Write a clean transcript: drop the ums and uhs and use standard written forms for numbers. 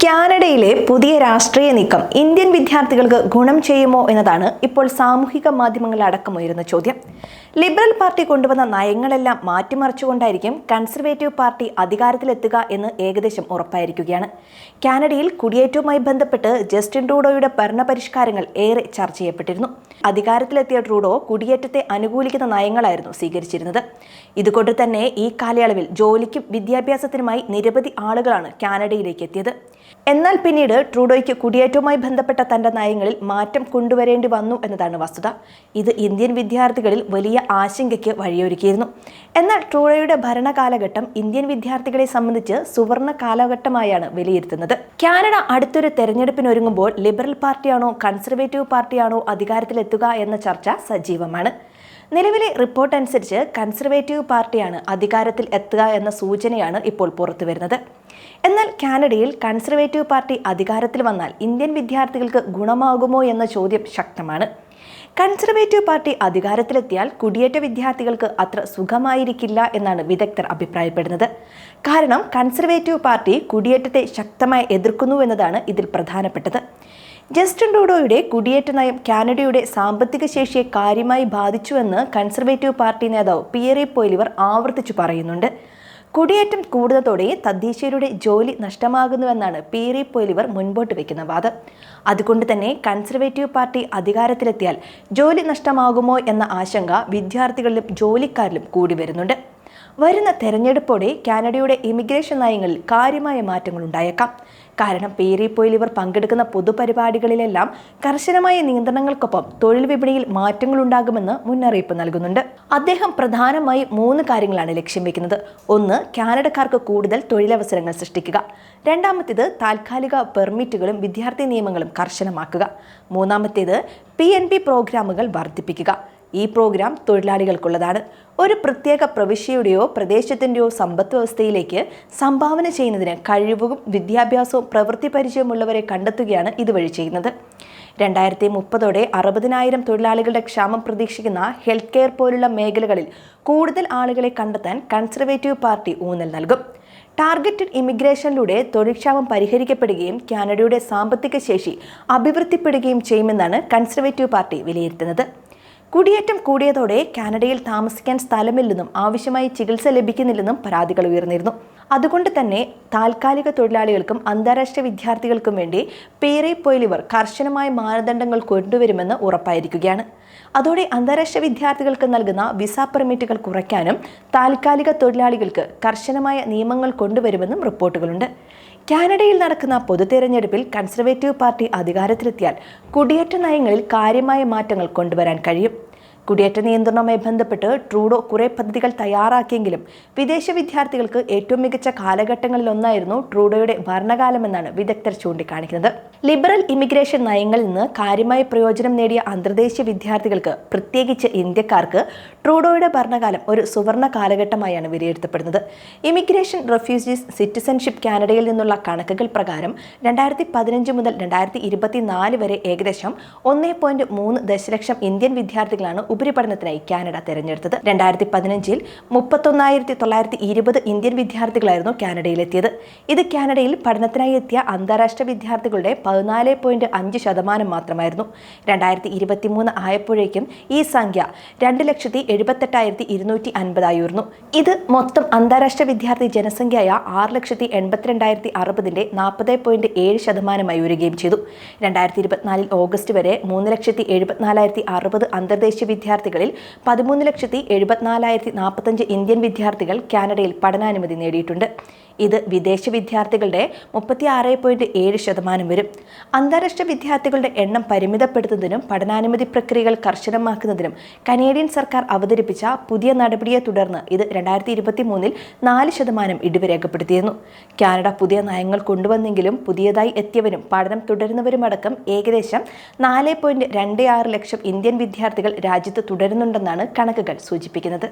കാനഡയിലെ പുതിയ രാഷ്ട്രീയ നീക്കം ഇന്ത്യൻ വിദ്യാർത്ഥികൾക്ക് ഗുണം ചെയ്യുമോ എന്നതാണ് ഇപ്പോൾ സാമൂഹിക മാധ്യമങ്ങളിലടക്കം ഉയരുന്ന ചോദ്യം. ലിബറൽ പാർട്ടി കൊണ്ടുവന്ന നയങ്ങളെല്ലാം മാറ്റിമറിച്ചുകൊണ്ടായിരിക്കും കൺസർവേറ്റീവ് പാർട്ടി അധികാരത്തിലെത്തുക എന്ന് ഏകദേശം ഉറപ്പായിരിക്കുകയാണ്. കാനഡയിൽ കുടിയേറ്റവുമായി ബന്ധപ്പെട്ട് ജസ്റ്റിൻ ട്രൂഡോയുടെ ഭരണപരിഷ്കാരങ്ങൾ ഏറെ ചർച്ച ചെയ്യപ്പെട്ടിരുന്നു. അധികാരത്തിലെത്തിയ ട്രൂഡോ കുടിയേറ്റത്തെ അനുകൂലിക്കുന്ന നയങ്ങളായിരുന്നു സ്വീകരിച്ചിരുന്നത്. ഇതുകൊണ്ട് തന്നെ ഈ കാലയളവിൽ ജോലിക്കും വിദ്യാഭ്യാസത്തിനുമായി നിരവധി ആളുകളാണ് കാനഡയിലേക്ക് എത്തിയത്. എന്നാൽ പിന്നീട് ട്രൂഡോയ്ക്ക് കുടിയേറ്റവുമായി ബന്ധപ്പെട്ട തന്റെ നയങ്ങളിൽ മാറ്റം കൊണ്ടുവരേണ്ടി വന്നു എന്നതാണ് വസ്തുത. ഇത് ഇന്ത്യൻ വിദ്യാർത്ഥികളിൽ വലിയ ആശങ്കയ്ക്ക് വഴിയൊരുക്കിയിരുന്നു. എന്നാൽ ട്രൂഡോയുടെ ഭരണകാലഘട്ടം ഇന്ത്യൻ വിദ്യാർത്ഥികളെ സംബന്ധിച്ച് സുവർണ കാലഘട്ടമായാണ് വിലയിരുത്തുന്നത്. കാനഡ അടുത്തൊരു തെരഞ്ഞെടുപ്പിനൊരുങ്ങുമ്പോൾ ലിബറൽ പാർട്ടിയാണോ കൺസർവേറ്റീവ് പാർട്ടിയാണോ അധികാരത്തിലെത്തുക എന്ന ചർച്ച സജീവമാണ്. നിലവിലെ റിപ്പോർട്ട് അനുസരിച്ച് കൺസർവേറ്റീവ് പാർട്ടിയാണ് അധികാരത്തിൽ എത്തുക എന്ന സൂചനയാണ് ഇപ്പോൾ പുറത്തുവരുന്നത്. എന്നാൽ കാനഡയിൽ കൺസർവേറ്റീവ് പാർട്ടി അധികാരത്തിൽ വന്നാൽ ഇന്ത്യൻ വിദ്യാർത്ഥികൾക്ക് ഗുണമാകുമോ എന്ന ചോദ്യം ശക്തമാണ്. കൺസർവേറ്റീവ് പാർട്ടി അധികാരത്തിലെത്തിയാൽ കുടിയേറ്റ വിദ്യാർത്ഥികൾക്ക് അത്ര സുഖമായിരിക്കില്ല എന്നാണ് വിദഗ്ധർ അഭിപ്രായപ്പെടുന്നത്. കാരണം കൺസർവേറ്റീവ് പാർട്ടി കുടിയേറ്റത്തെ ശക്തമായി എതിർക്കുന്നു എന്നതാണ് ഇതിൽ പ്രധാനപ്പെട്ടത്. ജസ്റ്റിൻ ട്രൂഡോയുടെ കുടിയേറ്റ നയം കാനഡയുടെ സാമ്പത്തിക ശേഷിയെ കാര്യമായി ബാധിച്ചുവെന്ന് കൺസർവേറ്റീവ് പാർട്ടി നേതാവ് പിയറി പോയിലിവർ ആവർത്തിച്ചു പറയുന്നുണ്ട്. കുടിയേറ്റം കൂടുന്നതോടെ തദ്ദേശീയരുടെ ജോലി നഷ്ടമാകുന്നുവെന്നാണ് പിയറി പോയിലിവർ മുൻപോട്ട് വയ്ക്കുന്ന വാദം. അതുകൊണ്ട് തന്നെ കൺസർവേറ്റീവ് പാർട്ടി അധികാരത്തിലെത്തിയാൽ ജോലി നഷ്ടമാകുമോ എന്ന ആശങ്ക വിദ്യാർത്ഥികളിലും ജോലിക്കാരിലും കൂടി വരുന്നുണ്ട്. വരുന്ന തെരഞ്ഞെടുപ്പോടെ കാനഡയുടെ ഇമിഗ്രേഷൻ നയങ്ങളിൽ കാര്യമായ മാറ്റങ്ങൾ ഉണ്ടായേക്കാം. കാരണം പിയറി പോയിലിവർ പങ്കെടുക്കുന്ന പൊതുപരിപാടികളിലെല്ലാം കർശനമായ നിയന്ത്രണങ്ങൾക്കൊപ്പം തൊഴിൽ വിപണിയിൽ മാറ്റങ്ങൾ ഉണ്ടാകുമെന്ന് മുന്നറിയിപ്പ് നൽകുന്നുണ്ട്. അദ്ദേഹം പ്രധാനമായി 3 കാര്യങ്ങളാണ് ലക്ഷ്യം വെക്കുന്നത്. 1. കാനഡക്കാർക്ക് കൂടുതൽ തൊഴിലവസരങ്ങൾ സൃഷ്ടിക്കുക. രണ്ടാമത്തേത് താൽക്കാലിക പെർമിറ്റുകളും വിദ്യാർത്ഥി നിയമങ്ങളും കർശനമാക്കുക. മൂന്നാമത്തേത് PNP പ്രോഗ്രാമുകൾ വർദ്ധിപ്പിക്കുക. ഈ പ്രോഗ്രാം തൊഴിലാളികൾക്കുള്ളതാണ്. ഒരു പ്രത്യേക പ്രവിശ്യയുടെയോ പ്രദേശത്തിൻ്റെയോ സമ്പദ് വ്യവസ്ഥയിലേക്ക് സംഭാവന ചെയ്യുന്നതിന് കഴിവും വിദ്യാഭ്യാസവും പ്രവൃത്തി പരിചയമുള്ളവരെ കണ്ടെത്തുകയാണ് ഇതുവഴി ചെയ്യുന്നത്. 2030 60,000 തൊഴിലാളികളുടെ ക്ഷാമം പ്രതീക്ഷിക്കുന്ന ഹെൽത്ത് കെയർ പോലുള്ള മേഖലകളിൽ കൂടുതൽ ആളുകളെ കണ്ടെത്താൻ കൺസർവേറ്റീവ് പാർട്ടി ഊന്നൽ നൽകും. ടാർഗറ്റഡ് ഇമിഗ്രേഷനിലൂടെ തൊഴിൽക്ഷാമം പരിഹരിക്കപ്പെടുകയും കാനഡയുടെ സാമ്പത്തിക ശേഷി അഭിവൃദ്ധിപ്പെടുകയും ചെയ്യുമെന്നാണ് കൺസർവേറ്റീവ് പാർട്ടി വിലയിരുത്തുന്നത്. കുടിയേറ്റം കൂടിയതോടെ കാനഡയിൽ താമസിക്കാൻ സ്ഥലമില്ലെന്നും ആവശ്യമായ ചികിത്സ ലഭിക്കുന്നില്ലെന്നും പരാതികൾ ഉയർന്നിരുന്നു. അതുകൊണ്ട് തന്നെ താൽക്കാലിക തൊഴിലാളികൾക്കും അന്താരാഷ്ട്ര വിദ്യാർത്ഥികൾക്കും വേണ്ടി പിയറി പോയിലിവർ കർശനമായ മാനദണ്ഡങ്ങൾ കൊണ്ടുവരുമെന്ന് ഉറപ്പായിരിക്കുകയാണ്. അതോടെ അന്താരാഷ്ട്ര വിദ്യാർത്ഥികൾക്ക് നൽകുന്ന വിസ പെർമിറ്റുകൾ കുറയ്ക്കാനും താൽക്കാലിക തൊഴിലാളികൾക്ക് കർശനമായ നിയമങ്ങൾ കൊണ്ടുവരുമെന്നും റിപ്പോർട്ടുകളുണ്ട്. കാനഡയിൽ നടക്കുന്ന പൊതു തെരഞ്ഞെടുപ്പിൽ കൺസർവേറ്റീവ് പാർട്ടി അധികാരത്തിലെത്തിയാൽ കുടിയേറ്റ നയങ്ങളിൽ കാര്യമായ മാറ്റങ്ങൾ കൊണ്ടുവരാൻ കഴിയും. കുടിയേറ്റ നിയന്ത്രണവുമായി ബന്ധപ്പെട്ട് ട്രൂഡോ കുറെ പദ്ധതികൾ തയ്യാറാക്കിയെങ്കിലും വിദേശ വിദ്യാർത്ഥികൾക്ക് ഏറ്റവും മികച്ച കാലഘട്ടങ്ങളിലൊന്നായിരുന്നു ട്രൂഡോയുടെ ഭരണകാലമെന്നാണ് വിദഗ്ധർ ചൂണ്ടിക്കാണിക്കുന്നത്. ലിബറൽ ഇമിഗ്രേഷൻ നയങ്ങളിൽ നിന്ന് കാര്യമായ പ്രയോജനം നേടിയ അന്തർദേശീയ വിദ്യാർത്ഥികൾക്ക്, പ്രത്യേകിച്ച് ഇന്ത്യക്കാർക്ക് ട്രൂഡോയുടെ ഭരണകാലം ഒരു സുവർണ കാലഘട്ടമായാണ് വിലയിരുത്തപ്പെടുന്നത്. ഇമിഗ്രേഷൻ, റെഫ്യൂജീസ്, സിറ്റിസൺഷിപ്പ് കാനഡയിൽ നിന്നുള്ള കണക്കുകൾ പ്രകാരം 2015 മുതൽ 2024 വരെ ഏകദേശം 1.3 ദശലക്ഷം ഇന്ത്യൻ വിദ്യാർത്ഥികളാണ് ഉപരിപഠനത്തിനായി കാനഡ തെരഞ്ഞെടുത്തത്. 2015 31,920 ഇന്ത്യൻ വിദ്യാർത്ഥികളായിരുന്നു കാനഡയിലെത്തിയത്. ഇത് കാനഡയിൽ പഠനത്തിനായി എത്തിയ അന്താരാഷ്ട്ര വിദ്യാർത്ഥികളുടെ 14.5% മാത്രമായിരുന്നു. 2023 ആയപ്പോഴേക്കും ഈ സംഖ്യ 2,78,250 ഉയർന്നു. ഇത് മൊത്തം അന്താരാഷ്ട്ര വിദ്യാർത്ഥി ജനസംഖ്യയായ 6,82,060 40.7% ഉയരുകയും ചെയ്തു. 2024 ഓഗസ്റ്റ് വരെ 3,74,060 അന്തർദേശീയ വിദ്യാർത്ഥികളിൽ 13,74,045 ഇന്ത്യൻ വിദ്യാർത്ഥികൾ കാനഡയിൽ പഠനാനുമതി നേടിയിട്ടുണ്ട്. ഇത് വിദേശ വിദ്യാർത്ഥികളുടെ 36.7% വരും. അന്താരാഷ്ട്ര വിദ്യാർത്ഥികളുടെ എണ്ണം പരിമിതപ്പെടുത്തുന്നതിനും പഠനാനുമതി പ്രക്രിയകൾ കർശനമാക്കുന്നതിനും കനേഡിയൻ സർക്കാർ അവതരിപ്പിച്ച പുതിയ നടപടിയെ തുടർന്ന് ഇത് 2023 4% ഇടിവ് രേഖപ്പെടുത്തിയിരുന്നു. കാനഡ പുതിയ നയങ്ങൾ കൊണ്ടുവന്നെങ്കിലും പുതിയതായി എത്തിയവരും പഠനം തുടരുന്നവരുമടക്കം ഏകദേശം 4.26 ലക്ഷം ഇന്ത്യൻ വിദ്യാർത്ഥികൾ രാജ്യത്ത് തുടരുന്നുണ്ടെന്നാണ് കണക്കുകൾ സൂചിപ്പിക്കുന്നത്.